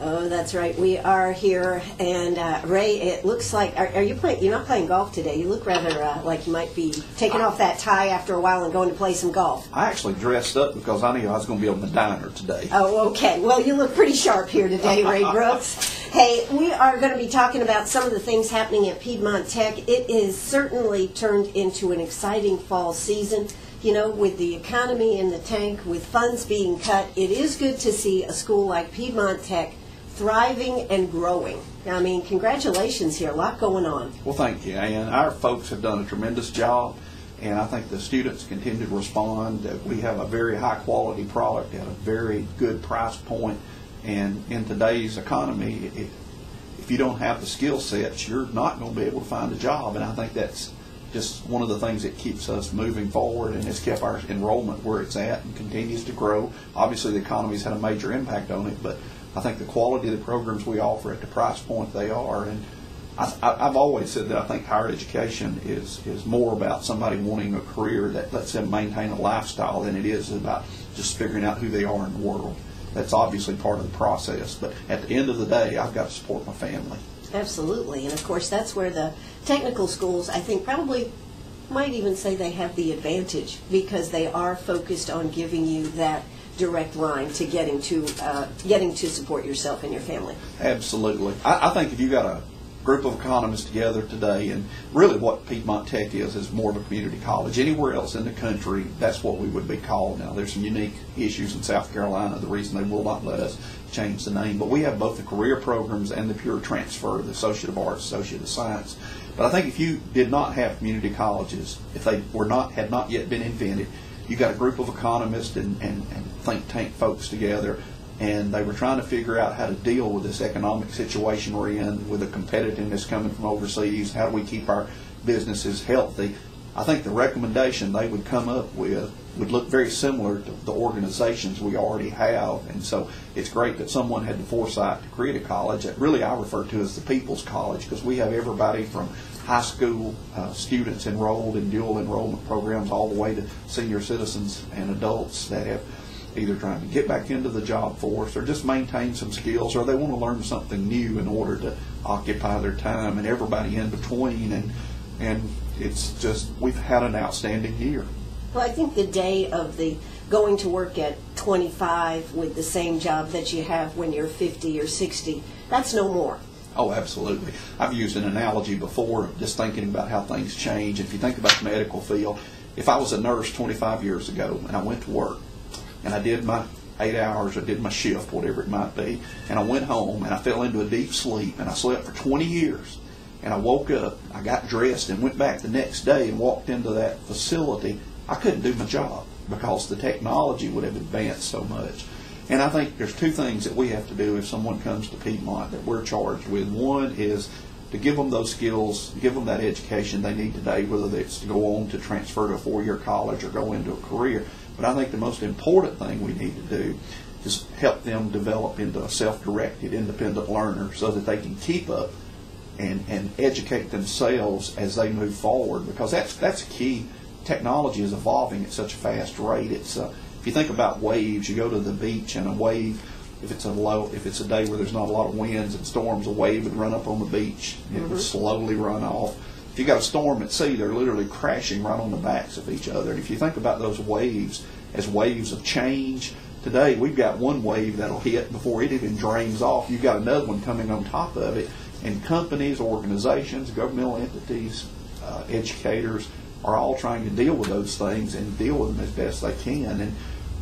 Oh, that's right. We are here, and Ray, it looks like, are you playing, you're not playing golf today. You look rather like you might be taking off that tie after a while and going to play some golf. I actually dressed up because I knew I was going to be on the diner today. Oh, okay. Well, you look pretty sharp here today, Ray Brooks. Hey, we are going to be talking about some of the things happening at Piedmont Tech. It is certainly turned into an exciting fall season. You know, with the economy in the tank, with funds being cut, it is good to see a school like Piedmont Tech thriving and growing. I mean, congratulations here. A lot going on. Well, thank you. And our folks have done a tremendous job, and I think the students continue to respond. That we have a very high-quality product at a very good price point. And in today's economy, if you don't have the skill sets, you're not going to be able to find a job. And I think that's just one of the things that keeps us moving forward and has kept our enrollment where it's at and continues to grow. Obviously, the economy's had a major impact on it, but I think the quality of the programs we offer at the price point they are, and I've always said that I think higher education is more about somebody wanting a career that lets them maintain a lifestyle than it is about just figuring out who they are in the world. That's obviously part of the process, but at the end of the day, I've got to support my family. Absolutely, and of course that's where the technical schools, I think, probably might even say they have the advantage because they are focused on giving you that direct line to getting to support yourself and your family. Absolutely. I think if you got a group of economists together today, and really what Piedmont Tech is more of a community college. Anywhere else in the country, that's what we would be called. Now, there's some unique issues in South Carolina, the reason they will not let us change the name, but we have both the career programs and the pure transfer, the Associate of Arts, Associate of Science. But I think if you did not have community colleges, if they had not yet been invented, you got a group of economists and think tank folks together, and they were trying to figure out how to deal with this economic situation we're in, with the competitiveness coming from overseas. How do we keep our businesses healthy? I think the recommendation they would come up with would look very similar to the organizations we already have, and so it's great that someone had the foresight to create a college that really I refer to as the People's College, because we have everybody from high school students enrolled in dual enrollment programs all the way to senior citizens and adults that have either trying to get back into the job force or just maintain some skills, or they want to learn something new in order to occupy their time, and everybody in between. And it's just, we've had an outstanding year. Well, I think the day of the going to work at 25 with the same job that you have when you're 50 or 60, that's no more. Oh, absolutely. I've used an analogy before of just thinking about how things change. If you think about the medical field, if I was a nurse 25 years ago and I went to work and I did my 8 hours, or did my shift, whatever it might be, and I went home and I fell into a deep sleep and I slept for 20 years, and I woke up, I got dressed and went back the next day and walked into that facility, I couldn't do my job because the technology would have advanced so much. And I think there's two things that we have to do if someone comes to Piedmont that we're charged with. One is to give them those skills, give them that education they need today, whether it's to go on to transfer to a four-year college or go into a career. But I think the most important thing we need to do is help them develop into a self-directed, independent learner so that they can keep up and educate themselves as they move forward, because that's key. Technology is evolving at such a fast rate. It's if you think about waves, you go to the beach and a wave, if it's a day where there's not a lot of winds and storms, a wave would run up on the beach and it would slowly run off. If you got a storm at sea, they're literally crashing right on the backs of each other. And if you think about those waves as waves of change, today we've got one wave that'll hit before it even drains off. You've got another one coming on top of it. And companies, organizations, governmental entities, educators are all trying to deal with those things and deal with them as best they can. And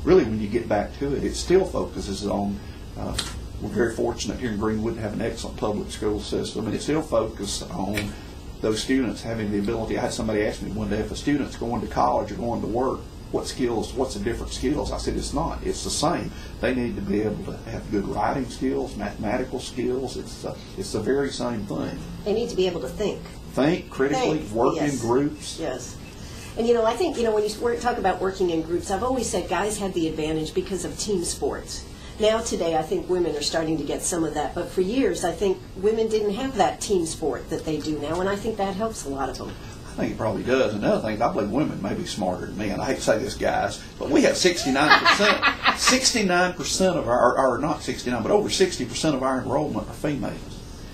really, when you get back to it, it still focuses on, we're very fortunate here in Greenwood to have an excellent public school system, and it still focuses on those students having the ability. I had somebody ask me one day, if a student's going to college or going to work, what's the different skills? I said, it's not. It's the same. They need to be able to have good writing skills, mathematical skills. It's the very same thing. They need to be able to think. Think critically, work in groups. Yes. And, I think, when you talk about working in groups, I've always said guys have the advantage because of team sports. Now today, I think women are starting to get some of that. But for years, I think women didn't have that team sport that they do now, and I think that helps a lot of them. think it probably does. Another thing, I believe women may be smarter than men. I hate to say this, guys, but we have 69%. 69% of or not 69, but over 60% of our enrollment are females.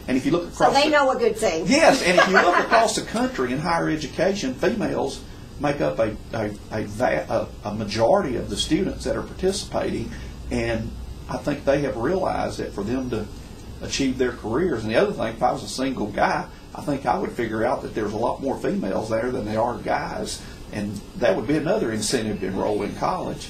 And if you look across, so they know a good thing. Yes, and if you look across the country in higher education, females make up a majority of the students that are participating, and I think they have realized that for them to achieve their careers. And the other thing, if I was a single guy, I think I would figure out that there's a lot more females there than there are guys, and that would be another incentive to enroll in college.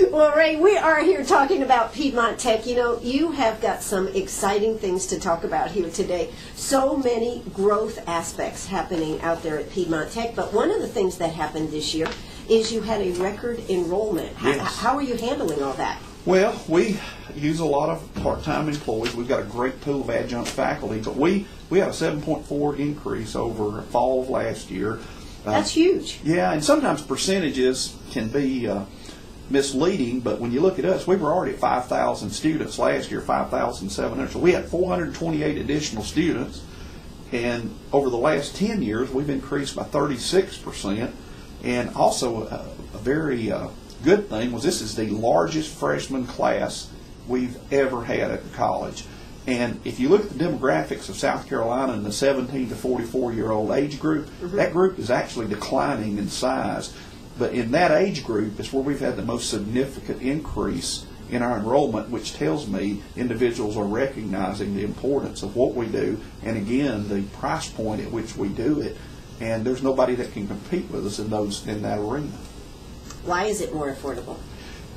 Well, Ray, we are here talking about Piedmont Tech. You know, you have got some exciting things to talk about here today. So many growth aspects happening out there at Piedmont Tech, but one of the things that happened this year is you had a record enrollment. Yes. How are you handling all that? Well, we use a lot of part-time employees. We've got a great pool of adjunct faculty, but we had a 7.4 increase over fall of last year. That's huge. Yeah, and sometimes percentages can be misleading, but when you look at us, we were already at 5,000 students last year, 5,700. So we had 428 additional students, and over the last 10 years, we've increased by 36%. And also a very good thing was this is the largest freshman class we've ever had at the college. And if you look at the demographics of South Carolina in the 17 to 44-year-old age group, that group is actually declining in size. But in that age group is where we've had the most significant increase in our enrollment, which tells me individuals are recognizing the importance of what we do, and again, the price point at which we do it. And there's nobody that can compete with us in that arena. Why is it more affordable?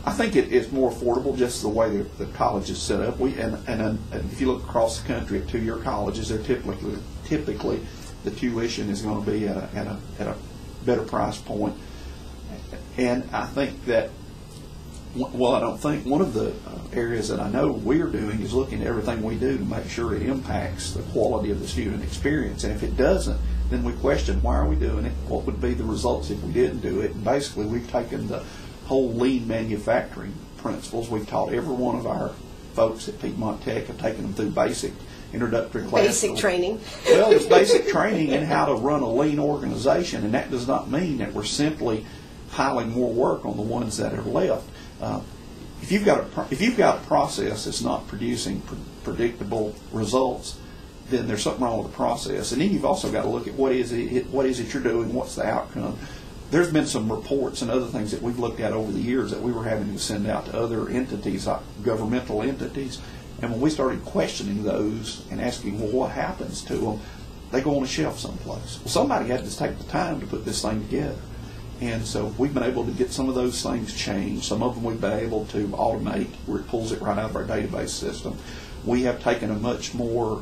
I think it is more affordable just the way the college is set up. And if you look across the country at two-year colleges, they're typically the tuition is going to be at a better price point. And I think that, well, I don't think, one of the areas that I know we're doing is looking at everything we do to make sure it impacts the quality of the student experience. And if it doesn't, then we question, why are we doing it? What would be the results if we didn't do it? And basically, we've taken the whole lean manufacturing principles. We've taught every one of our folks at Piedmont Tech, have taken them through basic introductory classes. Basic training. Well, it's basic training in how to run a lean organization, and that does not mean that we're simply piling more work on the ones that are left. If you've got a process that's not producing predictable results, then there's something wrong with the process. And then you've also got to look at what is it you're doing, what's the outcome. There's been some reports and other things that we've looked at over the years that we were having to send out to other entities, like governmental entities. And when we started questioning those and asking, well, what happens to them, they go on a shelf someplace. Well, somebody had to take the time to put this thing together. And so we've been able to get some of those things changed. Some of them we've been able to automate where it pulls it right out of our database system. We have taken a much more,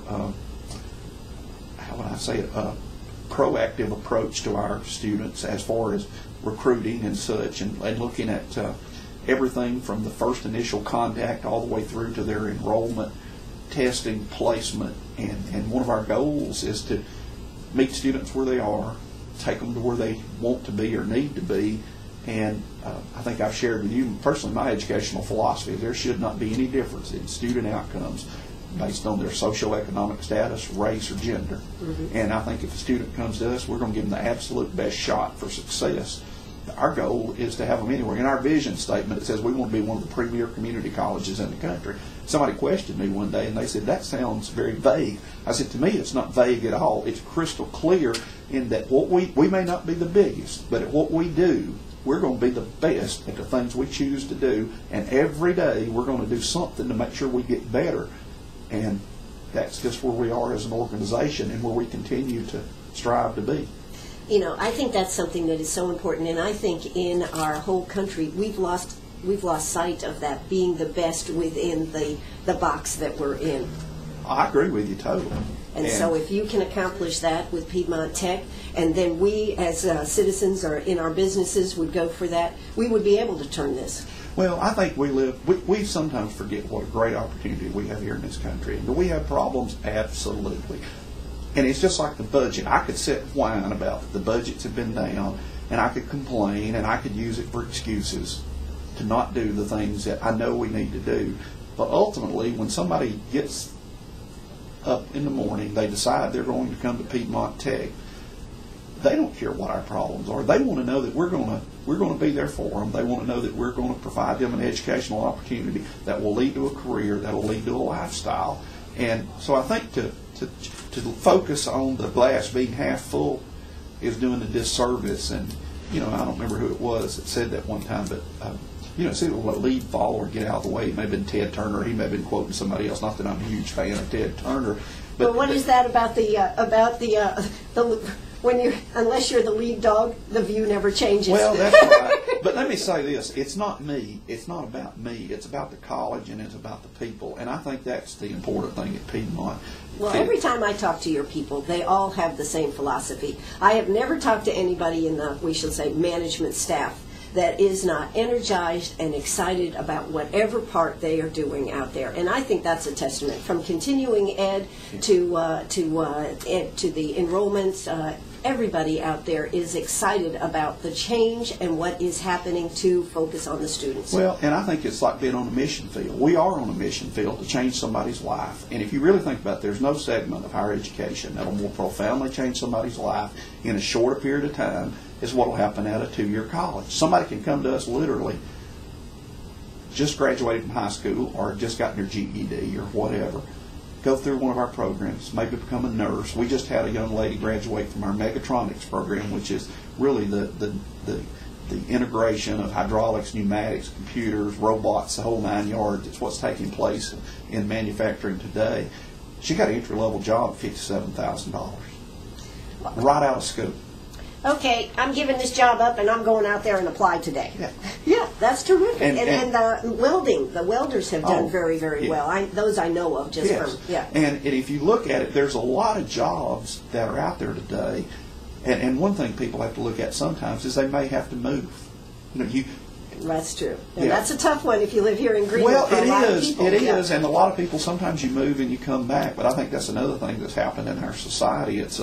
proactive approach to our students as far as recruiting and such, and looking at everything from the first initial contact all the way through to their enrollment, testing, placement. And one of our goals is to meet students where they are, take them to where they want to be or need to be. And I think I've shared with you personally my educational philosophy. There should not be any difference in student outcomes based on their socioeconomic status, race, or gender. And I think if a student comes to us, we're going to give them the absolute best shot for success. Our goal is to have them anywhere. In our vision statement, it says we want to be one of the premier community colleges in the country. Somebody questioned me one day, and they said, that sounds very vague. I said, to me, it's not vague at all. It's crystal clear in that what we may not be the biggest, but at what we do, we're going to be the best at the things we choose to do. And every day, we're going to do something to make sure we get better. And that's just where we are as an organization and where we continue to strive to be. You know, I think that's something that is so important, and I think in our whole country we've lost sight of that, being the best within the box that we're in. I agree with you totally. And so if you can accomplish that with Piedmont Tech, and then we as citizens or in our businesses would go for that, we would be able to turn this. Well, I think we sometimes forget what a great opportunity we have here in this country. Do we have problems? Absolutely. And it's just like the budget. I could sit and whine about the budgets have been down, and I could complain, and I could use it for excuses to not do the things that I know we need to do. But ultimately, when somebody gets up in the morning, they decide they're going to come to Piedmont Tech, they don't care what our problems are. They want to know that we're going to be there for them. They want to know that we're going to provide them an educational opportunity that will lead to a career, that will lead to a lifestyle. And so I think to focus on the glass being half full is doing a disservice. And I don't remember who it was that said that one time, but see what lead fall or get out of the way. It may have been Ted Turner. He may have been quoting somebody else. Not that I'm a huge fan of Ted Turner. But what is that about the when you unless you're the lead dog, the view never changes. Well, that's right. But let me say this: it's not me. It's not about me. It's about the college and it's about the people. And I think that's the important thing at Piedmont. Well, every time I talk to your people, they all have the same philosophy. I have never talked to anybody in the, we should say, management staff that is not energized and excited about whatever part they are doing out there. And I think that's a testament from continuing ed to the enrollments. Everybody out there is excited about the change and what is happening to focus on the students. Well, and I think it's like being on a mission field. We are on a mission field to change somebody's life. And if you really think about it, there's no segment of higher education that will more profoundly change somebody's life in a shorter period of time is what will happen at a 2-year college. Somebody can come to us literally just graduated from high school or just gotten their GED or whatever, go through one of our programs, maybe become a nurse. We just had a young lady graduate from our mechatronics program, which is really the integration of hydraulics, pneumatics, computers, robots, the whole 9 yards. It's what's taking place in manufacturing today. She got an entry-level job at $57,000 right out of school. Okay, I'm giving this job up and I'm going out there and apply today. Yeah, that's terrific. And welding, the welders have done very, very well. Those I know of just from, And if you look at it, there's a lot of jobs that are out there today. And one thing people have to look at sometimes is they may have to move. That's true. And that's a tough one if you live here in Greenville. Well, for a lot of people. It is. And a lot of people, sometimes you move and you come back. But I think that's another thing that's happened in our society. It's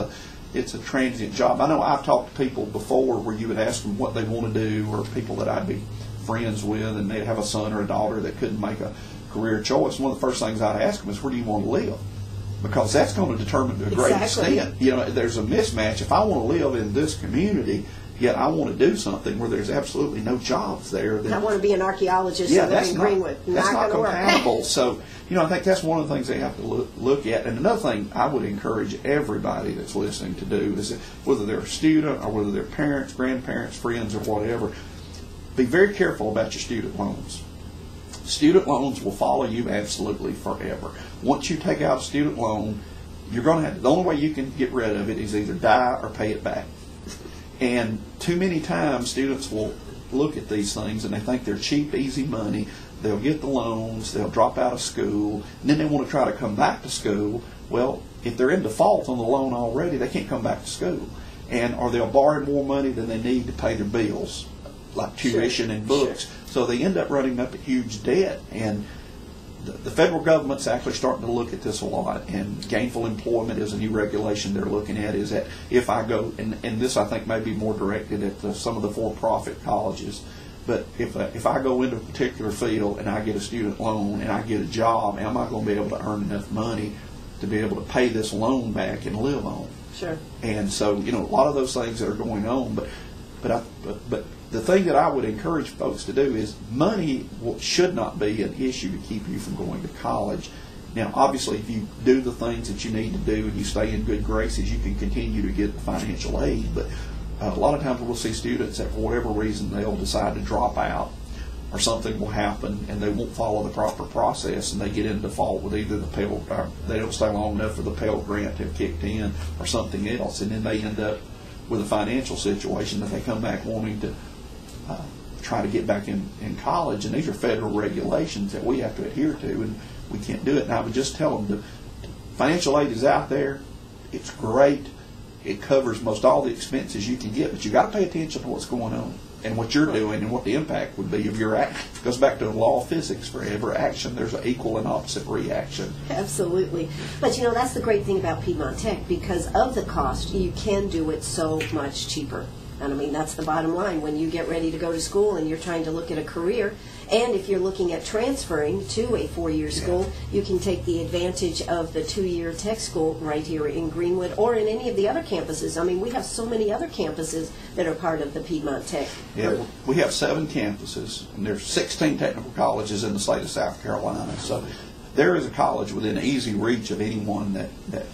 a transient job. I know I've talked to people before where you would ask them what they want to do, or people that I'd be friends with, and they'd have a son or a daughter that couldn't make a career choice. One of the first things I'd ask them is, where do you want to live? Because that's going to determine to a great extent. There's a mismatch. If I want to live in this community, yet I want to do something where there's absolutely no jobs there. I want to be an archaeologist in Greenwood. That's not compatible. So, I think that's one of the things they have to look at. And another thing I would encourage everybody that's listening to do is that whether they're a student or whether they're parents, grandparents, friends, or whatever, be very careful about your student loans. Student loans will follow you absolutely forever. Once you take out a student loan, you're going to have, the only way you can get rid of it is either die or pay it back. And too many times students will look at these things and they think they're cheap, easy money. They'll get the loans, they'll drop out of school, and then they want to try to come back to school. Well, if they're in default on the loan already, they can't come back to school. Or they'll borrow more money than they need to pay their bills, like tuition and books. So they end up running up a huge debt. And the federal government's actually starting to look at this a lot, and gainful employment is a new regulation they're looking at, is that if I go, and this I think may be more directed at some of the for-profit colleges, but if I go into a particular field and I get a student loan and I get a job, am I going to be able to earn enough money to be able to pay this loan back and live on? Sure. And so, a lot of those things that are going on, but the thing that I would encourage folks to do is money should not be an issue to keep you from going to college. Now, obviously, if you do the things that you need to do and you stay in good graces, you can continue to get financial aid. But a lot of times we'll see students that for whatever reason they'll decide to drop out, or something will happen and they won't follow the proper process, and they get in default with either the Pell, or they don't stay long enough for the Pell Grant to have kicked in, or something else, and then they end up with a financial situation that they come back wanting to try to get back in college. And these are federal regulations that we have to adhere to, and we can't do it. And I would just tell them financial aid is out there. It's great. It covers most all the expenses you can get, but you got to pay attention to what's going on and what you're doing and what the impact would be of your act. It goes back to the law of physics. For every action, there's an equal and opposite reaction. Absolutely. But that's the great thing about Piedmont Tech. Because of the cost, you can do it so much cheaper. And that's the bottom line. When you get ready to go to school and you're trying to look at a career, And if you're looking at transferring to a four-year school, you can take the advantage of the two-year tech school right here in Greenwood or in any of the other campuses. I mean, we have so many other campuses that are part of the Piedmont Tech. Yeah, we have 7 campuses, and there's 16 technical colleges in the state of South Carolina. So there is a college within easy reach of anyone that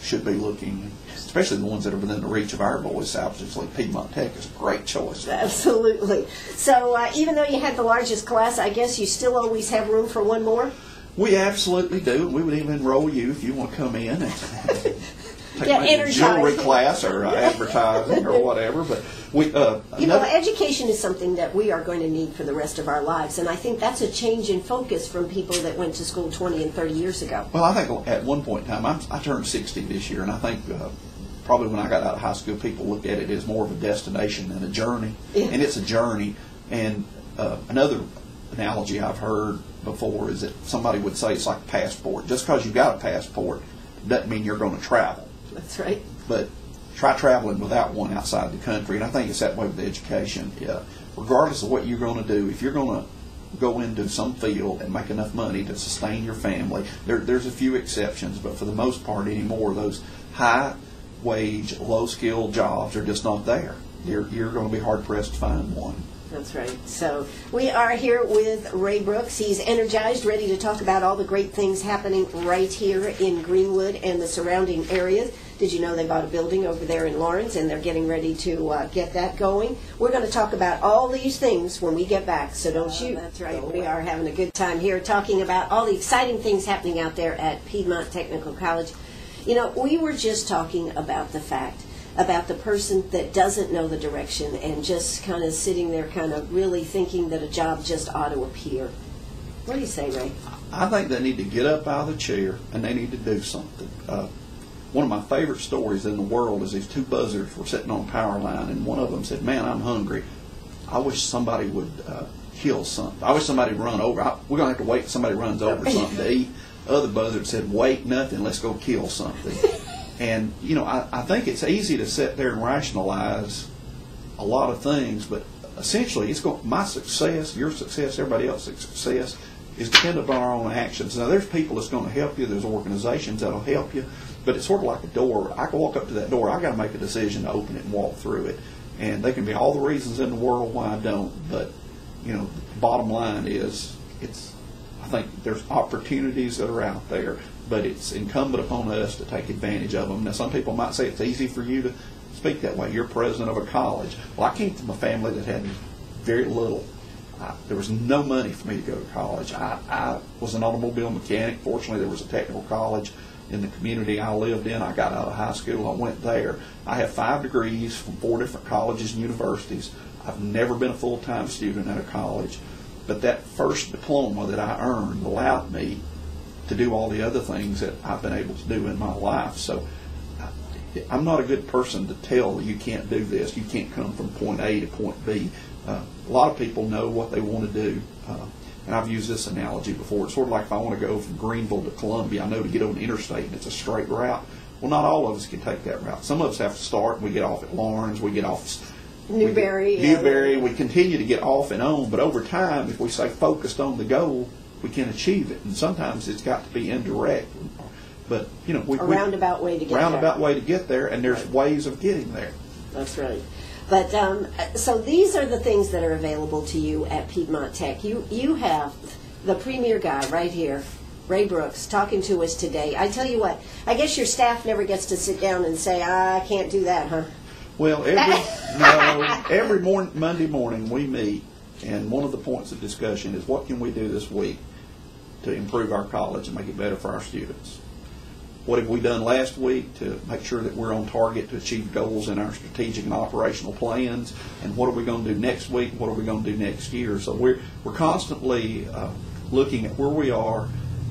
should be looking, especially the ones that are within the reach of our boys. Obviously, Piedmont Tech is a great choice. Absolutely. So even though you had the largest class, I guess you still always have room for one more? We absolutely do. We would even enroll you if you want to come in and take a jewelry class or advertising or whatever. But we, education is something that we are going to need for the rest of our lives, and I think that's a change in focus from people that went to school 20 and 30 years ago. Well, I think at one point in time, I turned 60 this year, and I think probably when I got out of high school, people looked at it as more of a destination than a journey, and it's a journey. And another analogy I've heard before is that somebody would say it's like a passport. Just because you got a passport doesn't mean you're going to travel. That's right. But try traveling without one outside the country, and I think it's that way with education. Regardless of what you're going to do, if you're going to go into some field and make enough money to sustain your family, there's a few exceptions, but for the most part anymore, those high-wage, low-skilled jobs are just not there. You're going to be hard-pressed to find one. That's right. So we are here with Ray Brooks. He's energized, ready to talk about all the great things happening right here in Greenwood and the surrounding areas. Did you know they bought a building over there in Lawrence, and they're getting ready to get that going? We're going to talk about all these things when we get back, so don't you? That's right. We are having a good time here talking about all the exciting things happening out there at Piedmont Technical College. You know, we were just talking about the fact about the person that doesn't know the direction and just kind of sitting there kind of really thinking that a job just ought to appear. What do you say, Ray? I think they need to get up out of the chair and they need to do something. One of my favorite stories in the world is these 2 buzzards were sitting on a power line, and one of them said, "Man, I'm hungry. I wish somebody would kill something. I wish somebody would run over. We're going to have to wait till somebody runs over something to eat." The other buzzard said, "Wait, nothing. Let's go kill something." And, you know, I think it's easy to sit there and rationalize a lot of things, but essentially my success, your success, everybody else's success is dependent on our own actions. Now, there's people that's going to help you. There's organizations that will help you. But it's sort of like a door. I can walk up to that door. I've got to make a decision to open it and walk through it. And there can be all the reasons in the world why I don't. But, you know, the bottom line is I think there's opportunities that are out there, but it's incumbent upon us to take advantage of them. Now, some people might say it's easy for you to speak that way. You're president of a college. Well, I came from a family that had very little. There was no money for me to go to college. I was an automobile mechanic. Fortunately, there was a technical college in the community I lived in. I got out of high school. I went there. I have 5 degrees from 4 different colleges and universities. I've never been a full-time student at a college. But that first diploma that I earned allowed me to do all the other things that I've been able to do in my life. So I'm not a good person to tell you can't do this. You can't come from point A to point B. A lot of people know what they want to do. And I've used this analogy before. It's sort of like if I want to go from Greenville to Columbia, I know to get on the interstate and it's a straight route. Well, not all of us can take that route. Some of us have to start, and we get off at Lawrence, we get off Newberry, we continue to get off and on, but over time, if we stay focused on the goal, we can achieve it. And sometimes it's got to be indirect. But, you know, a roundabout way to get there. And there's ways of getting there. That's right. But so these are the things that are available to you at Piedmont Tech. You have the premier guy right here, Ray Brooks, talking to us today. I tell you what, I guess your staff never gets to sit down and say, "I can't do that, huh?" Well, every Monday morning we meet, and one of the points of discussion is what can we do this week to improve our college and make it better for our students. What have we done last week to make sure that we're on target to achieve goals in our strategic and operational plans? And what are we going to do next week? What are we going to do next year? So we're constantly looking at where we are,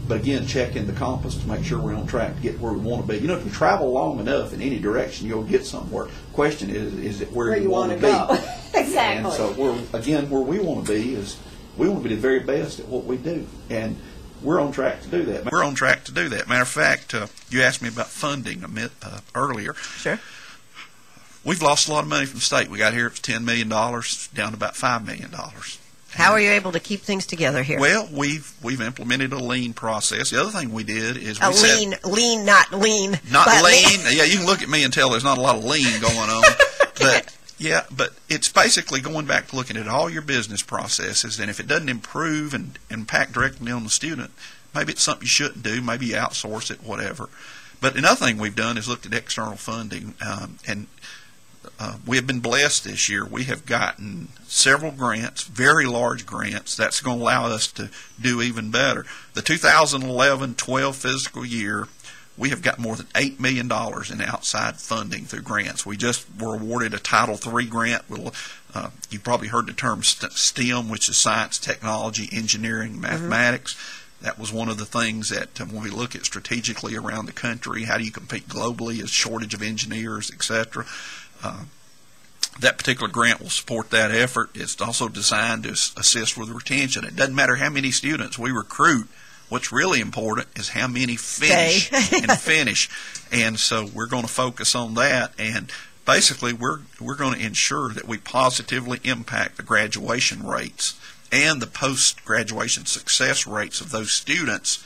but again, checking the compass to make sure we're on track to get where we want to be. You know, if you travel long enough in any direction, you'll get somewhere. The question is it where you want to be? Exactly. And so where we want to be is we want to be the very best at what we do. And we're on track to do that. Matter of fact, you asked me about funding earlier. Sure. We've lost a lot of money from the state. We got here, it was $10 million, down to about $5 million. How are you able to keep things together here? Well, we've implemented a lean process. The other thing we did is lean, not lean. Not lean. Yeah, you can look at me and tell there's not a lot of lean going on. But it's basically going back to looking at all your business processes, and if it doesn't improve and impact directly on the student, maybe it's something you shouldn't do. Maybe you outsource it, whatever. But another thing we've done is looked at external funding, and we have been blessed this year. We have gotten several grants, very large grants. That's going to allow us to do even better. The 2011-12 fiscal year, we have got more than $8 million in outside funding through grants. We just were awarded a Title III grant. You probably heard the term STEM, which is science, technology, engineering, mathematics. That was one of the things that when we look at strategically around the country, how do you compete globally, is shortage of engineers, etc. That particular grant will support that effort. It's also designed to assist with retention. It doesn't matter how many students we recruit. What's really important is how many finish and finish. And so we're going to focus on that. And basically we're going to ensure that we positively impact the graduation rates and the post-graduation success rates of those students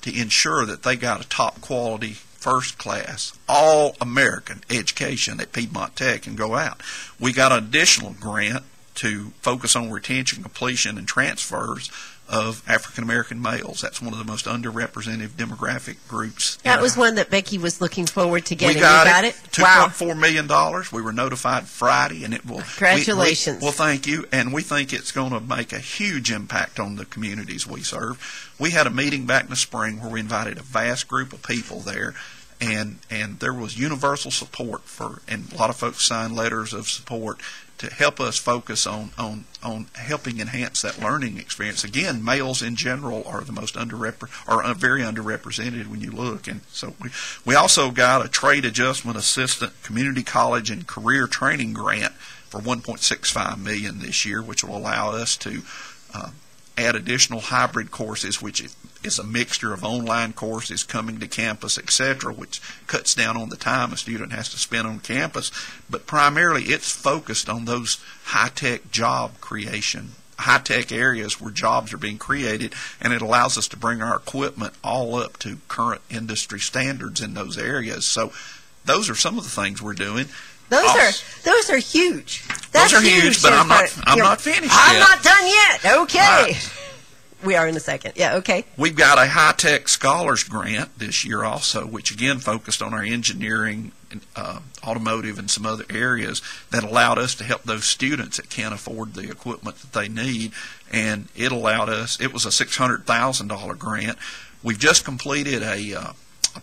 to ensure that they got a top quality, first class, all American education at Piedmont Tech and go out. We got an additional grant to focus on retention, completion, and transfers of African American males. That's one of the most underrepresented demographic groups. That was one that Becky was looking forward to getting. We got it. $2.4 million. We were notified Friday, and it will. Congratulations. Well, thank you, and we think it's going to make a huge impact on the communities we serve. We had a meeting back in the spring where we invited a vast group of people there. And there was universal support and a lot of folks signed letters of support to help us focus on helping enhance that learning experience. Again, males in general are the most very underrepresented when you look. And so we also got a trade adjustment assistant community college and career training grant for $1.65 million this year, which will allow us to add additional hybrid courses, which is a mixture of online courses, coming to campus, etc., which cuts down on the time a student has to spend on campus. But primarily it's focused on those high-tech job creation, high-tech areas where jobs are being created, and it allows us to bring our equipment all up to current industry standards in those areas. So those are some of the things we're doing. Those are huge. Those are huge, but I'm not finished yet. I'm not done yet. Okay. We are in a second. Yeah, okay. We've got a high-tech scholars grant this year also, which again focused on our engineering, automotive, and some other areas that allowed us to help those students that can't afford the equipment that they need. And it allowed us, it was a $600,000 grant. We've just completed a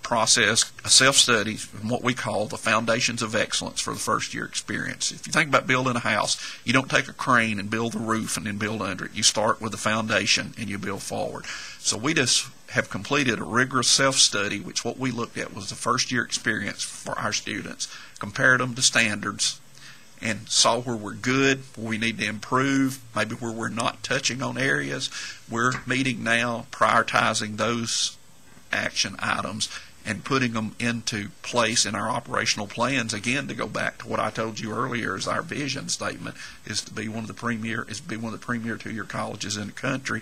process, a self-study, what we call the Foundations of Excellence for the first year experience. If you think about building a house, you don't take a crane and build the roof and then build under it. You start with the foundation and you build forward. So we just have completed a rigorous self-study, which what we looked at was the first year experience for our students, compared them to standards, and saw where we're good, where we need to improve, maybe where we're not touching on areas. We're meeting now, prioritizing those action items and putting them into place in our operational plans. Again, to go back to what I told you earlier, is our vision statement is to be one of the premier 2-year colleges in the country.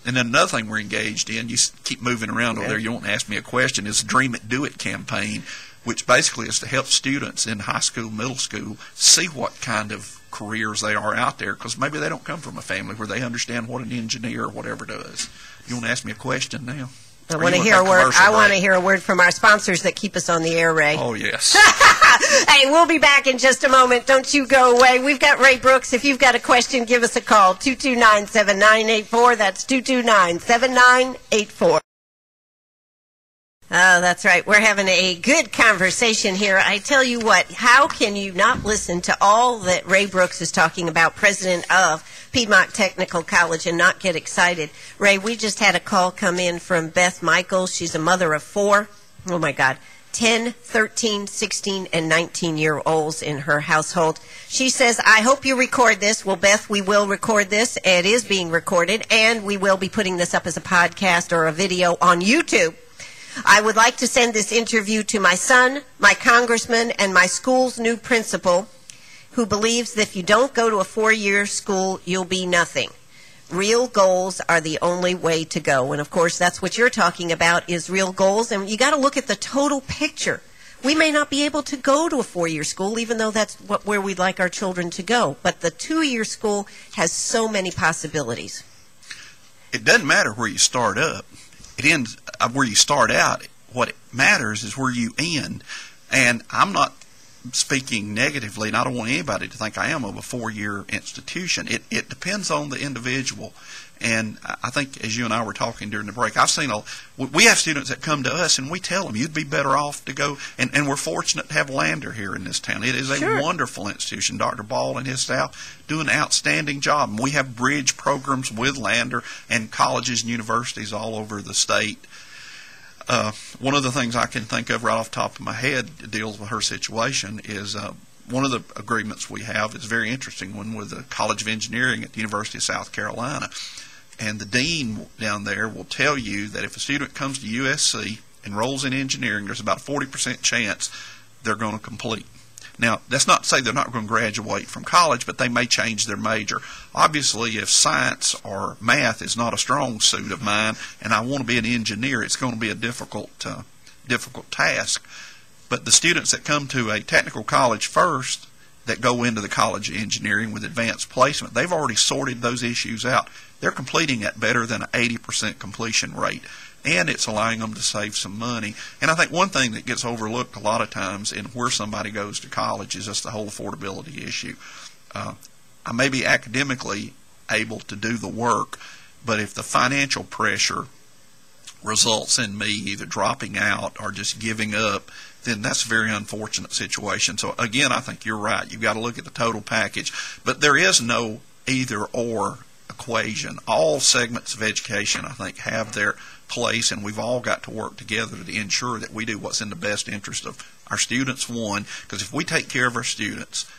And then another thing we're engaged in, you keep moving around over there, you won't ask me a question, is the Dream It, Do It campaign, which basically is to help students in high school, middle school, see what kind of careers they are out there, because maybe they don't come from a family where they understand what an engineer or whatever does. You want to ask me a question now? I want to hear a word. I want to hear a word from our sponsors that keep us on the air, Ray. Oh, yes. Hey, we'll be back in just a moment. Don't you go away. We've got Ray Brooks. If you've got a question, give us a call. 229-7984. That's 229-7984. Oh, that's right. We're having a good conversation here. I tell you what, how can you not listen to all that Ray Brooks is talking about, president of Piedmont Technical College, and not get excited? Ray, we just had a call come in from Beth Michaels. She's a mother of 4. Oh, my God. 10, 13, 16, and 19-year-olds in her household. She says, I hope you record this. Well, Beth, we will record this. It is being recorded, and we will be putting this up as a podcast or a video on YouTube. I would like to send this interview to my son, my congressman, and my school's new principal. who believes that if you don't go to a 4-year school, you'll be nothing. Real goals are the only way to go. And, of course, that's what you're talking about is real goals. And you got to look at the total picture. We may not be able to go to a 4-year school, even though that's where we'd like our children to go. But the 2-year school has so many possibilities. It doesn't matter where you start up. It ends where you start out. What matters is where you end. And I'm not speaking negatively, and I don't want anybody to think I am of a 4-year institution. It depends on the individual. And I think, as you and I were talking during the break, we have students that come to us and we tell them, you'd be better off to go, and we're fortunate to have Lander here in this town. It is a wonderful institution. Dr. Ball and his staff do an outstanding job. And we have bridge programs with Lander and colleges and universities all over the state. One of the things I can think of right off the top of my head that deals with her situation is one of the agreements we have is a very interesting one with the College of Engineering at the University of South Carolina. And the dean down there will tell you that if a student comes to USC, enrolls in engineering, there's about a 40% chance they're going to complete. Now, that's not to say they're not going to graduate from college, but they may change their major. Obviously, if science or math is not a strong suit of mine and I want to be an engineer, it's going to be a difficult task. But the students that come to a technical college first that go into the College of Engineering with advanced placement, they've already sorted those issues out. They're completing at better than an 80% completion rate, and it's allowing them to save some money. And I think one thing that gets overlooked a lot of times in where somebody goes to college is just the whole affordability issue. I may be academically able to do the work, but if the financial pressure results in me either dropping out or just giving up, then that's a very unfortunate situation. So again, I think you're right. You've got to look at the total package. But there is no either-or equation. All segments of education, I think, have their place, and we've all got to work together to ensure that we do what's in the best interest of our students, one, because if we take care of our students,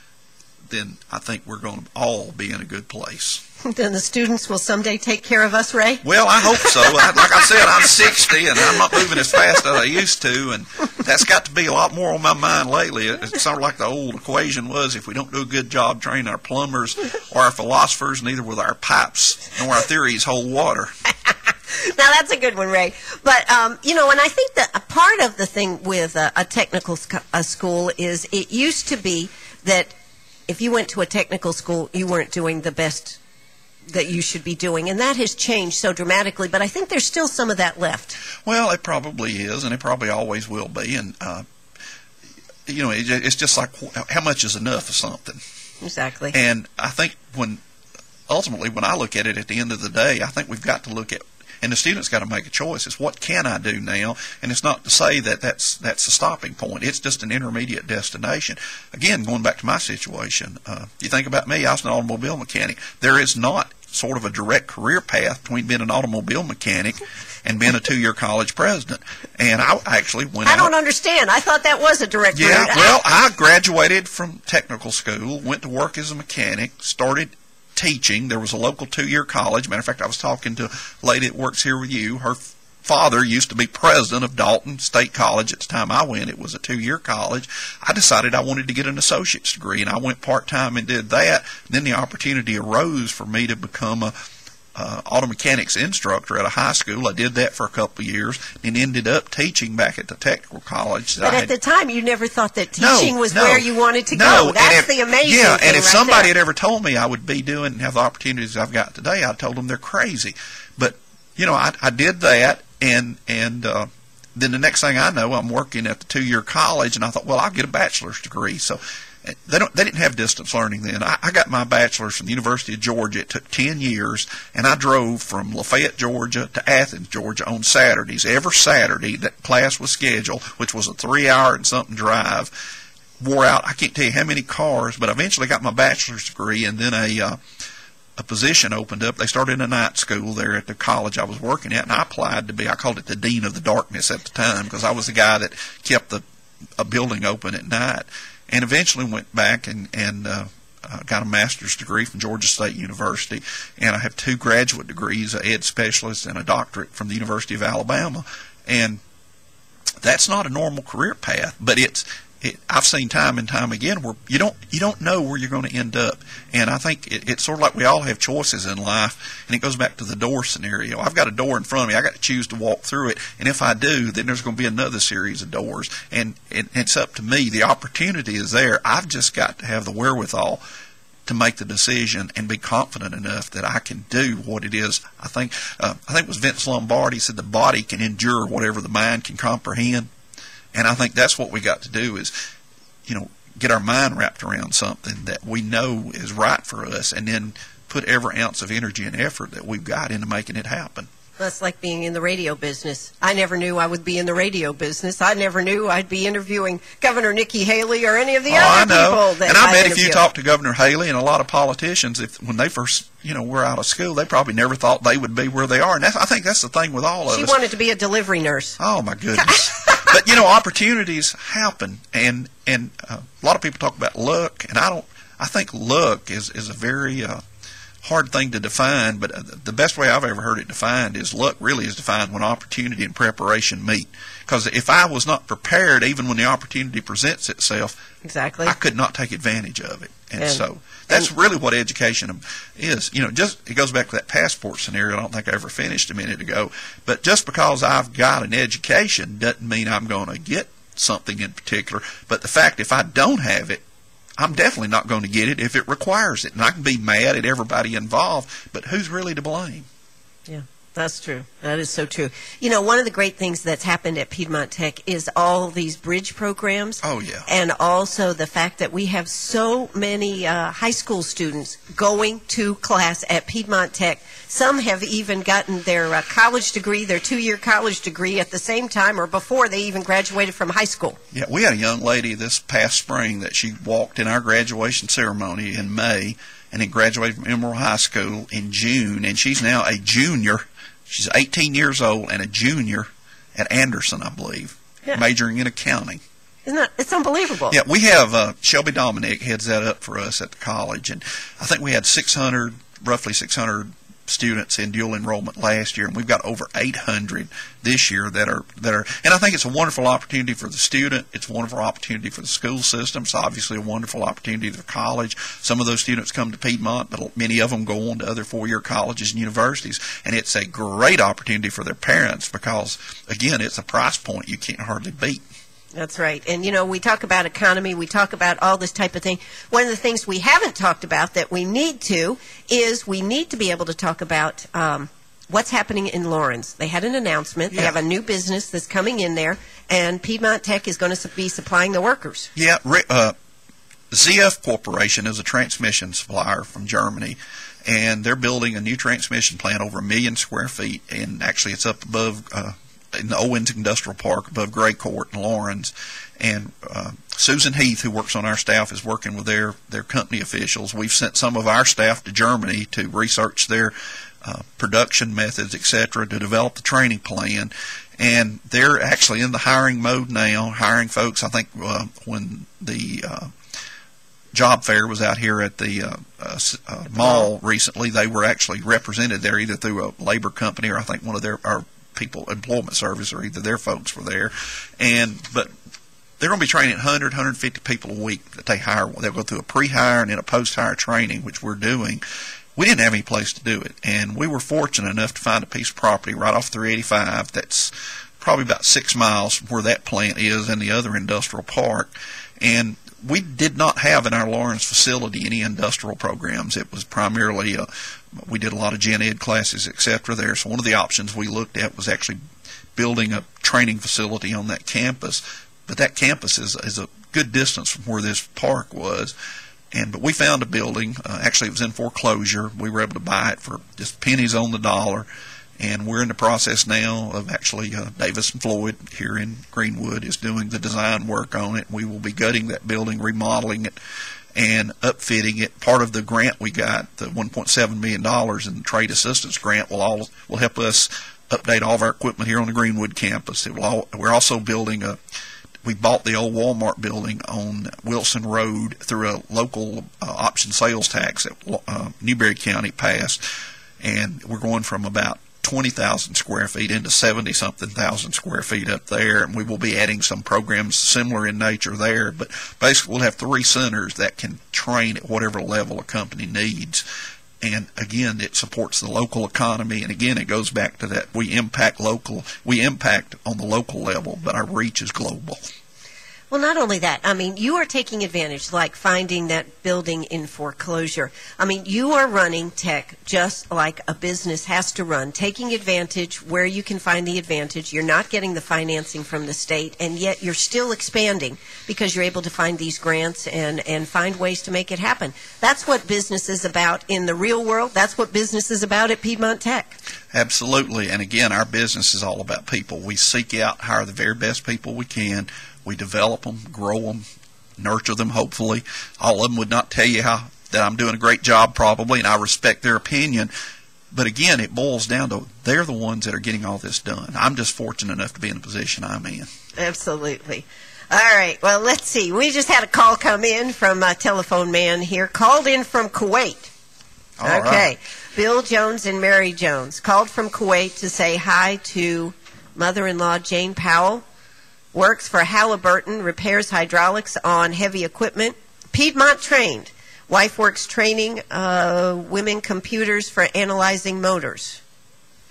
then I think we're going to all be in a good place. Then the students will someday take care of us, Ray? Well, I hope so. Like I said, I'm 60, and I'm not moving as fast as I used to, and that's got to be a lot more on my mind lately. It's sort of like the old equation was, if we don't do a good job training our plumbers or our philosophers, neither will our pipes nor our theories hold water. Now, that's a good one, Ray. But, and I think that a part of the thing with a technical school is it used to be that if you went to a technical school, you weren't doing the best that you should be doing. And that has changed so dramatically, but I think there's still some of that left. Well, it probably is, and it probably always will be. And, it's just like how much is enough of something. Exactly. And I think ultimately, when I look at it at the end of the day, I think we've got to look at, and the student's got to make a choice. It's what can I do now? And it's not to say that that's a stopping point. It's just an intermediate destination. Again, going back to my situation, you think about me, I was an automobile mechanic. There is not sort of a direct career path between being an automobile mechanic and being a 2-year college president. And I actually went I don't understand. I thought that was a direct career. Yeah, well, I graduated from technical school, went to work as a mechanic, started teaching. There was a local 2-year college. Matter of fact, I was talking to a lady that works here with you. Her father used to be president of Dalton State College. At the time I went, it was a 2-year college. I decided I wanted to get an associate's degree, and I went part-time and did that. Then the opportunity arose for me to become a auto mechanics instructor at a high school. I did that for a couple of years and ended up teaching back at the technical college. But at the time, you never thought that teaching was where you wanted to go. That's the amazing thing. Yeah, and if somebody had ever told me I would be doing and have the opportunities I've got today, I told them they're crazy. But, I did that, and then the next thing I know, I'm working at the 2-year college, and I thought, well, I'll get a bachelor's degree. So they didn't have distance learning then. I got my bachelor's from the University of Georgia. It took 10 years, and I drove from Lafayette, Georgia to Athens, Georgia on Saturdays. Every Saturday that class was scheduled, which was a 3-hour and something drive, wore out. I can't tell you how many cars, but I eventually got my bachelor's degree, and then a position opened up. They started a night school there at the college I was working at, and I applied to be, I called it the Dean of the Darkness at the time, because I was the guy that kept a building open at night. And eventually went back and got a master's degree from Georgia State University, and I have 2 graduate degrees, an ed specialist and a doctorate from the University of Alabama. And that's not a normal career path, but it's I've seen time and time again where you don't know where you're going to end up. And I think it's sort of like we all have choices in life, and it goes back to the door scenario. I've got a door in front of me. I got to choose to walk through it, and if I do, then there's going to be another series of doors, and it's up to me. The opportunity is there. I've just got to have the wherewithal to make the decision and be confident enough that I can do what it is. I think it was Vince Lombardi said the body can endure whatever the mind can comprehend. And I think that's what we got to do is, get our mind wrapped around something that we know is right for us, and then put every ounce of energy and effort that we've got into making it happen. That's like being in the radio business. I never knew I would be in the radio business. I never knew I'd be interviewing Governor Nikki Haley or any of the other people that and I bet interview. If you talk to Governor Haley and a lot of politicians, when they first were out of school, they probably never thought they would be where they are. And I think that's the thing with all of us. She wanted to be a delivery nurse. Oh, my goodness. But, opportunities happen. And a lot of people talk about luck. And I think luck is a very hard thing to define. But the best way I've ever heard it defined is luck really is defined when opportunity and preparation meet. Because if I was not prepared, even when the opportunity presents itself, exactly, I could not take advantage of it. And so that's really what education is. It goes back to that passport scenario I don't think I ever finished a minute ago. But just because I've got an education doesn't mean I'm going to get something in particular. But the fact if I don't have it, I'm definitely not going to get it if it requires it. And I can be mad at everybody involved, but who's really to blame? Yeah. That's true. That is so true. One of the great things that's happened at Piedmont Tech is all these bridge programs. Oh, yeah. And also the fact that we have so many high school students going to class at Piedmont Tech. Some have even gotten their college degree, their 2-year college degree at the same time or before they even graduated from high school. Yeah, we had a young lady this past spring that she walked in our graduation ceremony in May and then graduated from Emerald High School in June, and she's now a junior. She's 18 years old and a junior at Anderson, I believe, majoring in accounting. It's unbelievable. Yeah, we have Shelby Dominic heads that up for us at the college, and I think we had roughly 600 students in dual enrollment last year, and we've got over 800 this year that are, and I think it's a wonderful opportunity for the student. It's a wonderful opportunity for the school system. It's obviously a wonderful opportunity for college. Some of those students come to Piedmont, but many of them go on to other four-year colleges and universities, and it's a great opportunity for their parents because, again, it's a price point you can't hardly beat. That's right. And, we talk about economy, we talk about all this type of thing. One of the things we haven't talked about that we need to is we need to be able to talk about what's happening in Lawrence. They had an announcement. Yeah. They have a new business that's coming in there, and Piedmont Tech is going to be supplying the workers. Yeah. ZF Corporation is a transmission supplier from Germany, and they're building a new transmission plant over 1 million square feet, and actually it's up above in the Owens Industrial Park above Gray Court in Lawrence. And Susan Heath, who works on our staff, is working with their company officials. We've sent some of our staff to Germany to research their production methods, etc., to develop the training plan. And they're actually in the hiring mode now, hiring folks. I think when the job fair was out here at the mall recently, they were actually represented there either through a labor company or I think one of their employment service, or either their folks were there. But they're going to be training 100, 150 people a week that they hire. They'll go through a pre-hire and then a post-hire training, which we're doing. We didn't have any place to do it, and we were fortunate enough to find a piece of property right off 385 that's probably about 6 miles from where that plant is in the other industrial park. And we did not have in our Lawrence facility any industrial programs. It was primarily we did a lot of gen ed classes, etc. there. So one of the options we looked at was actually building a training facility on that campus. But that campus is a good distance from where this park was. But we found a building. Actually, it was in foreclosure. We were able to buy it for just pennies on the dollar. And we're in the process now of actually Davis and Floyd here in Greenwood is doing the design work on it. We will be gutting that building, remodeling it, and upfitting it. Part of the grant we got, the $1.7 million in the trade assistance grant, will help us update all of our equipment here on the Greenwood campus. We're also building we bought the old Walmart building on Wilson Road through a local option sales tax that Newberry County passed, and we're going from about 20,000 square feet into 70-something thousand square feet up there, and we will be adding some programs similar in nature there. But basically, we'll have 3 centers that can train at whatever level a company needs. And again, it supports the local economy. And again, it goes back to that we impact on the local level, but our reach is global. Well, not only that, I mean, you are taking advantage, like finding that building in foreclosure. I mean, you are running tech just like a business has to run, taking advantage where you can find the advantage. You're not getting the financing from the state, and yet you're still expanding because you're able to find these grants and find ways to make it happen. That's what business is about in the real world. That's what business is about at Piedmont Tech. Absolutely. And again, our business is all about people. We seek out, hire the very best people we can. We develop them, grow them, nurture them, hopefully. All of them would not tell you that I'm doing a great job, probably, and I respect their opinion. But again, it boils down to they're the ones that are getting all this done. I'm just fortunate enough to be in the position I'm in. Absolutely. All right. Well, let's see. We just had a call come in from a telephone man here, called in from Kuwait. All okay. Right. Bill Jones and Mary Jones called from Kuwait to say hi to mother-in-law Jane Powell. Works for Halliburton, repairs hydraulics on heavy equipment. Piedmont trained. Wife works training women computers for analyzing motors.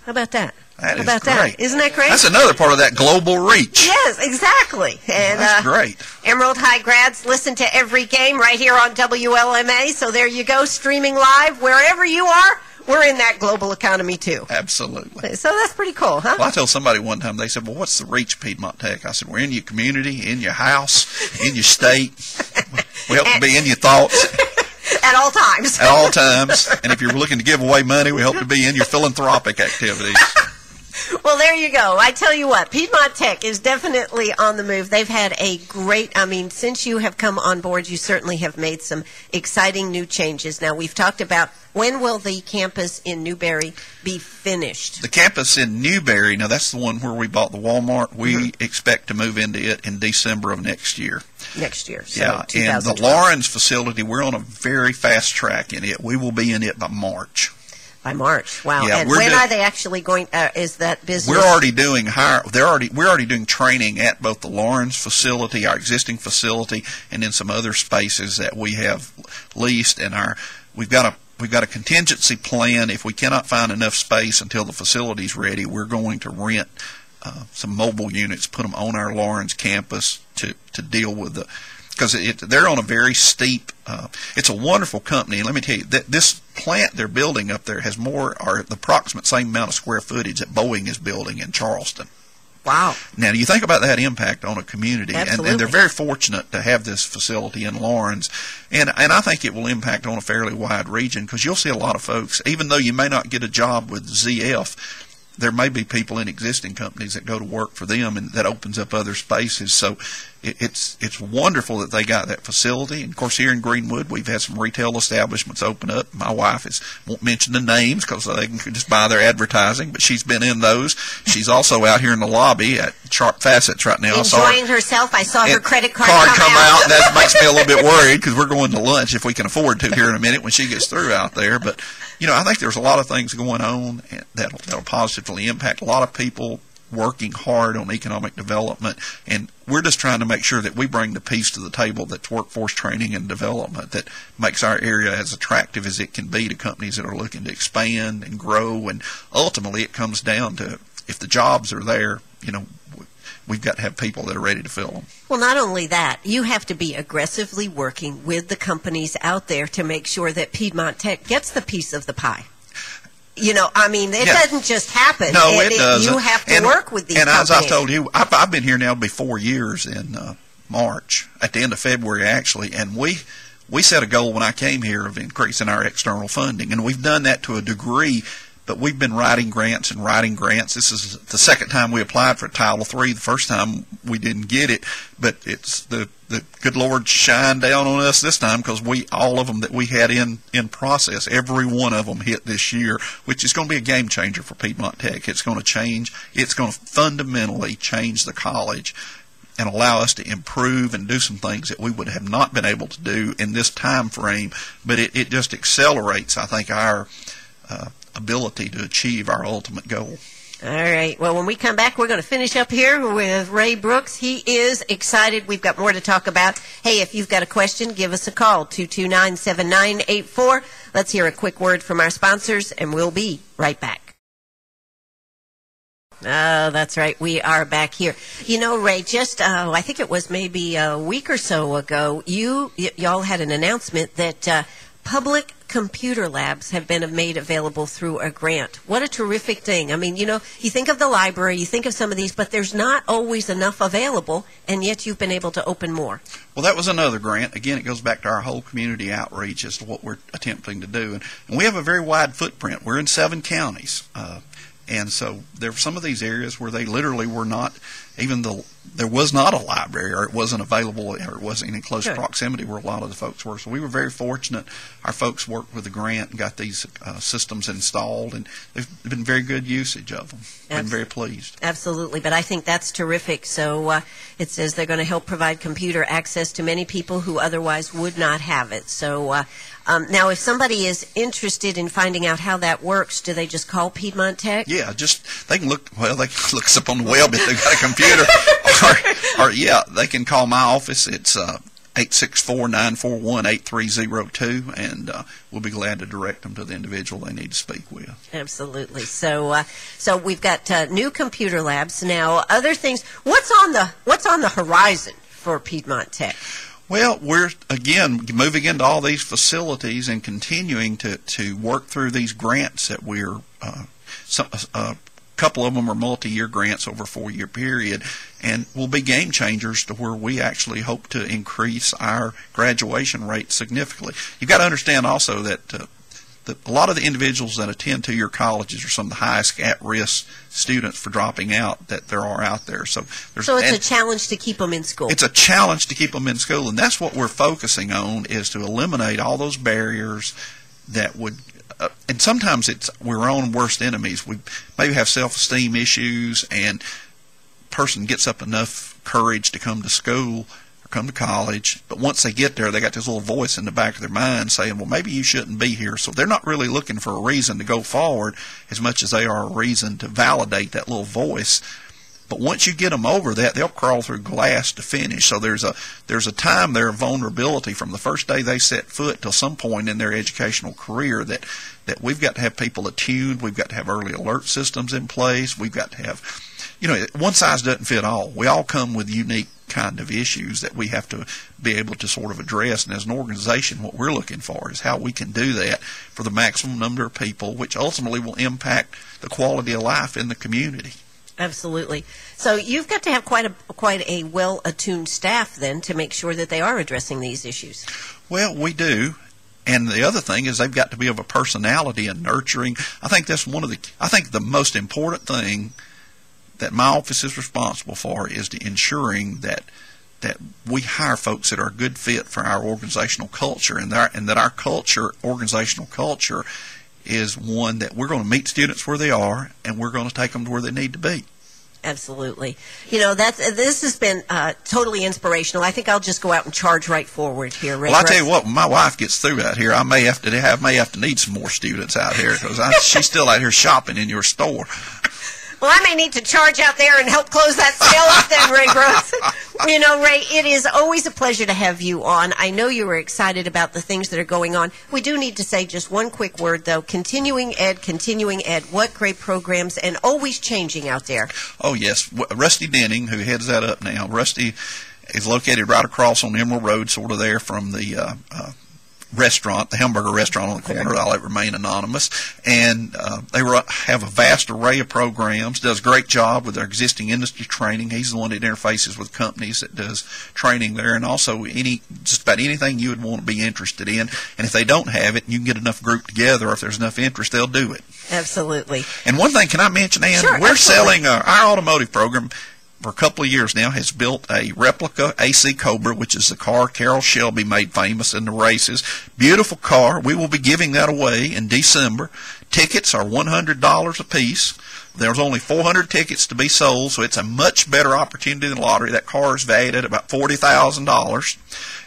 How about that? That How about is great. that? Isn't that great? That's another part of that global reach. Yes, exactly. And That's great. Emerald High grads listen to every game right here on WLMA. So there you go, streaming live wherever you are. We're in that global economy, too. Absolutely. So that's pretty cool, huh? Well, I told somebody one time, they said, well, what's the reach, Piedmont Tech? I said, we're in your community, in your house, in your state. We help to be in your thoughts. At all times. At all times. And if you're looking to give away money, we hope to be in your philanthropic activities. Well, there you go. I tell you what, Piedmont Tech is definitely on the move. They've had a great, since you have come on board, you certainly have made some exciting new changes. Now, we've talked about when will the campus in Newberry be finished? The campus in Newberry, now that's the one where we bought the Walmart. We expect to move into it in December of next year. Next year, so yeah, and the Lawrence facility, we're on a very fast track in it. We will be in it by March. By March, wow! Yeah, and when are they actually going? Is that business? We're already doing We're already doing training at both the Lawrence facility, our existing facility, and in some other spaces that we have leased. And we've got a contingency plan. If we cannot find enough space until the facility's ready, we're going to rent some mobile units, put them on our Lawrence campus to deal with because they're on a very steep. It's a wonderful company. And let me tell you that this plant they're building up there has the approximate same amount of square footage that Boeing is building in Charleston. Wow. Now, you think about that impact on a community, and they're very fortunate to have this facility in Lawrence, and I think it will impact on a fairly wide region because you'll see a lot of folks, even though you may not get a job with ZF, there may be people in existing companies that go to work for them, and that opens up other spaces. So it's wonderful that they got that facility. And of course, here in Greenwood, we've had some retail establishments open up. My wife won't mention the names because they can just buy their advertising, but she's been in those. She's also out here in the lobby at Sharp Facets right now. Enjoying herself. I saw her credit card come out. That makes me a little bit worried because we're going to lunch if we can afford to here in a minute when she gets through out there. But I think there's a lot of things going on that'll positively impact a lot of people working hard on economic development, and we're just trying to make sure that we bring the piece to the table that's workforce training and development that makes our area as attractive as it can be to companies that are looking to expand and grow. And ultimately it comes down to if the jobs are there, we've got to have people that are ready to fill them. Well, not only that, you have to be aggressively working with the companies out there to make sure that Piedmont Tech gets the piece of the pie. It doesn't just happen. No, it doesn't. You have to work with these companies. And as I told you, I've been here now to be 4 years in March, at the end of February actually, and we set a goal when I came here of increasing our external funding, and we've done that to a degree. But we've been writing grants. This is the second time we applied for Title III. The first time we didn't get it, but it's the good Lord shined down on us this time because all of them that we had in process, every one of them hit this year, which is going to be a game changer for Piedmont Tech. It's going to change. It's going to fundamentally change the college and allow us to improve and do some things that we would have not been able to do in this time frame. But it just accelerates, I think, our ability to achieve our ultimate goal. All right. Well, when we come back, we're going to finish up here with Ray Brooks. He is excited. We've got more to talk about. Hey, if you've got a question, give us a call, 229-7984. Let's hear a quick word from our sponsors, and we'll be right back. Oh, that's right. We are back here. You know, Ray, just I think it was maybe a week or so ago, y'all had an announcement that public computer labs have been made available through a grant. What a terrific thing. I mean, you know, you think of the library, you think of some of these, but there's not always enough available, and yet you've been able to open more. Well, that was another grant. Again, it goes back to our whole community outreach as to what we're attempting to do. And we have a very wide footprint. We're in 7 counties. And so there were some of these areas where they literally were not, there was not a library, or it wasn't available, or it wasn't in close proximity where a lot of the folks were. So we were very fortunate. Our folks worked with the grant and got these systems installed, and they've been very good usage of them. Been very pleased. Absolutely, but I think that's terrific. So it says they're going to help provide computer access to many people who otherwise would not have it. So now, if somebody is interested in finding out how that works, do they just call Piedmont Tech? Yeah, they can look us up on the web if they've got a computer. or they can call my office. It's 864-941-8302, and we'll be glad to direct them to the individual they need to speak with. Absolutely. So we've got new computer labs now. Other things. What's on the horizon for Piedmont Tech? Well, we're, again, moving into all these facilities and continuing to work through these grants that we're a couple of them are multi-year grants over a 4-year period, and will be game changers to where we actually hope to increase our graduation rate significantly. You've got to understand also that a lot of the individuals that attend 2-year colleges are some of the highest at-risk students for dropping out that there are out there. So it's a challenge to keep them in school. It's a challenge to keep them in school, and that's what we're focusing on, is to eliminate all those barriers that would and sometimes we're our own worst enemies. We maybe have self-esteem issues, and a person gets up enough courage to come to school or come to college, but once they get there, they got this little voice in the back of their mind saying, well, maybe you shouldn't be here. So they're not really looking for a reason to go forward as much as they are a reason to validate that little voice. But once you get them over that, they'll crawl through glass to finish. So there's a time there of vulnerability from the first day they set foot till some point in their educational career that we've got to have people attuned. We've got to have early alert systems in place. We've got to have, one size doesn't fit all. We all come with unique kind of issues that we have to be able to sort of address. And as an organization, what we're looking for is how we can do that for the maximum number of people, which ultimately will impact the quality of life in the community. Absolutely. So you've got to have quite a well-attuned staff then to make sure that they are addressing these issues. Well, we do. And the other thing is they've got to be of a personality and nurturing. I think that's I think the most important thing that my office is responsible for is to ensuring that we hire folks that are a good fit for our organizational culture, and that our organizational culture is one that we're going to meet students where they are, and we're going to take them to where they need to be. Absolutely. This has been totally inspirational. I think I'll just go out and charge right forward here, Ray. Well, I tell you what, when my wife gets through out here, I may have to need some more students out here, because she's still out here shopping in your store. Well, I may need to charge out there and help close that sale up then, Ray Brooks. Ray, it is always a pleasure to have you on. I know you were excited about the things that are going on. We do need to say just one quick word, though. Continuing ed. What great programs, and always changing out there. Oh, yes. Rusty Denning, who heads that up now. Rusty is located right across on Emerald Road, sort of there from the restaurant, the hamburger restaurant on the corner. I'll let it remain anonymous. And they have a vast array of programs, does a great job with their existing industry training. He's the one that interfaces with companies that does training there, and also just about anything you would want to be interested in. And if they don't have it, you can get enough group together, or if there's enough interest, they'll do it. Absolutely. And one thing, can I mention, Ann? Sure, we're absolutely. selling our automotive program for a couple of years now, has built a replica AC Cobra, which is the car Carroll Shelby made famous in the races. Beautiful car. We will be giving that away in December. Tickets are $100 a piece. There's only 400 tickets to be sold, so it's a much better opportunity than the lottery. That car is valued at about $40,000.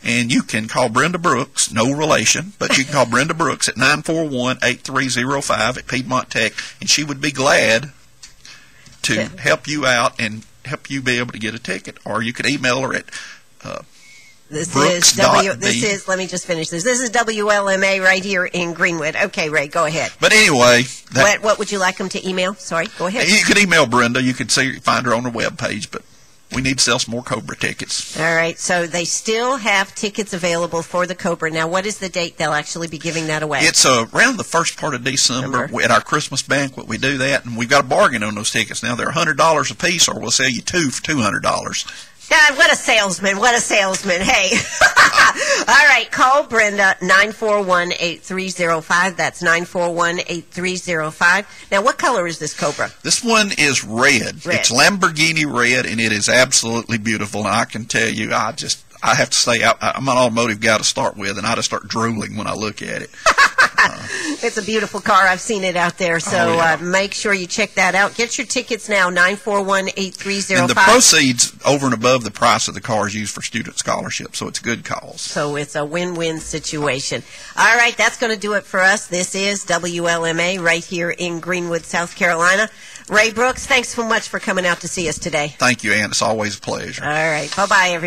And you can call Brenda Brooks, no relation, but you can call Brenda Brooks at 941-8305 at Piedmont Tech, and she would be glad to help you out and help you be able to get a ticket. Or you could email her at let me just finish this. This is WLMA right here in Greenwood. Okay, Ray, go ahead. But anyway. What would you like them to email? Sorry, go ahead. You could email Brenda. You could find her on her webpage, but we need to sell some more Cobra tickets. All right, so they still have tickets available for the Cobra. Now, what is the date they'll actually be giving that away? It's around the first part of December. At our Christmas banquet, we do that, and we've got a bargain on those tickets. Now, they're $100 a piece, or we'll sell you two for $200. God, what a salesman. What a salesman. Hey. All right, call Brenda, 941-8305. That's 941-8305. Now, what color is this Cobra? This one is red. It's Lamborghini red, and it is absolutely beautiful. And I can tell you, I have to say, I'm an automotive guy to start with, and I just start drooling when I look at it. It's a beautiful car. I've seen it out there. So make sure you check that out. Get your tickets now, 941-8305. And the proceeds over and above the price of the car is used for student scholarships, so it's a good cause. So it's a win-win situation. All right, that's going to do it for us. This is WLMA right here in Greenwood, South Carolina. Ray Brooks, thanks so much for coming out to see us today. Thank you, Ann. It's always a pleasure. All right. Bye-bye, everybody.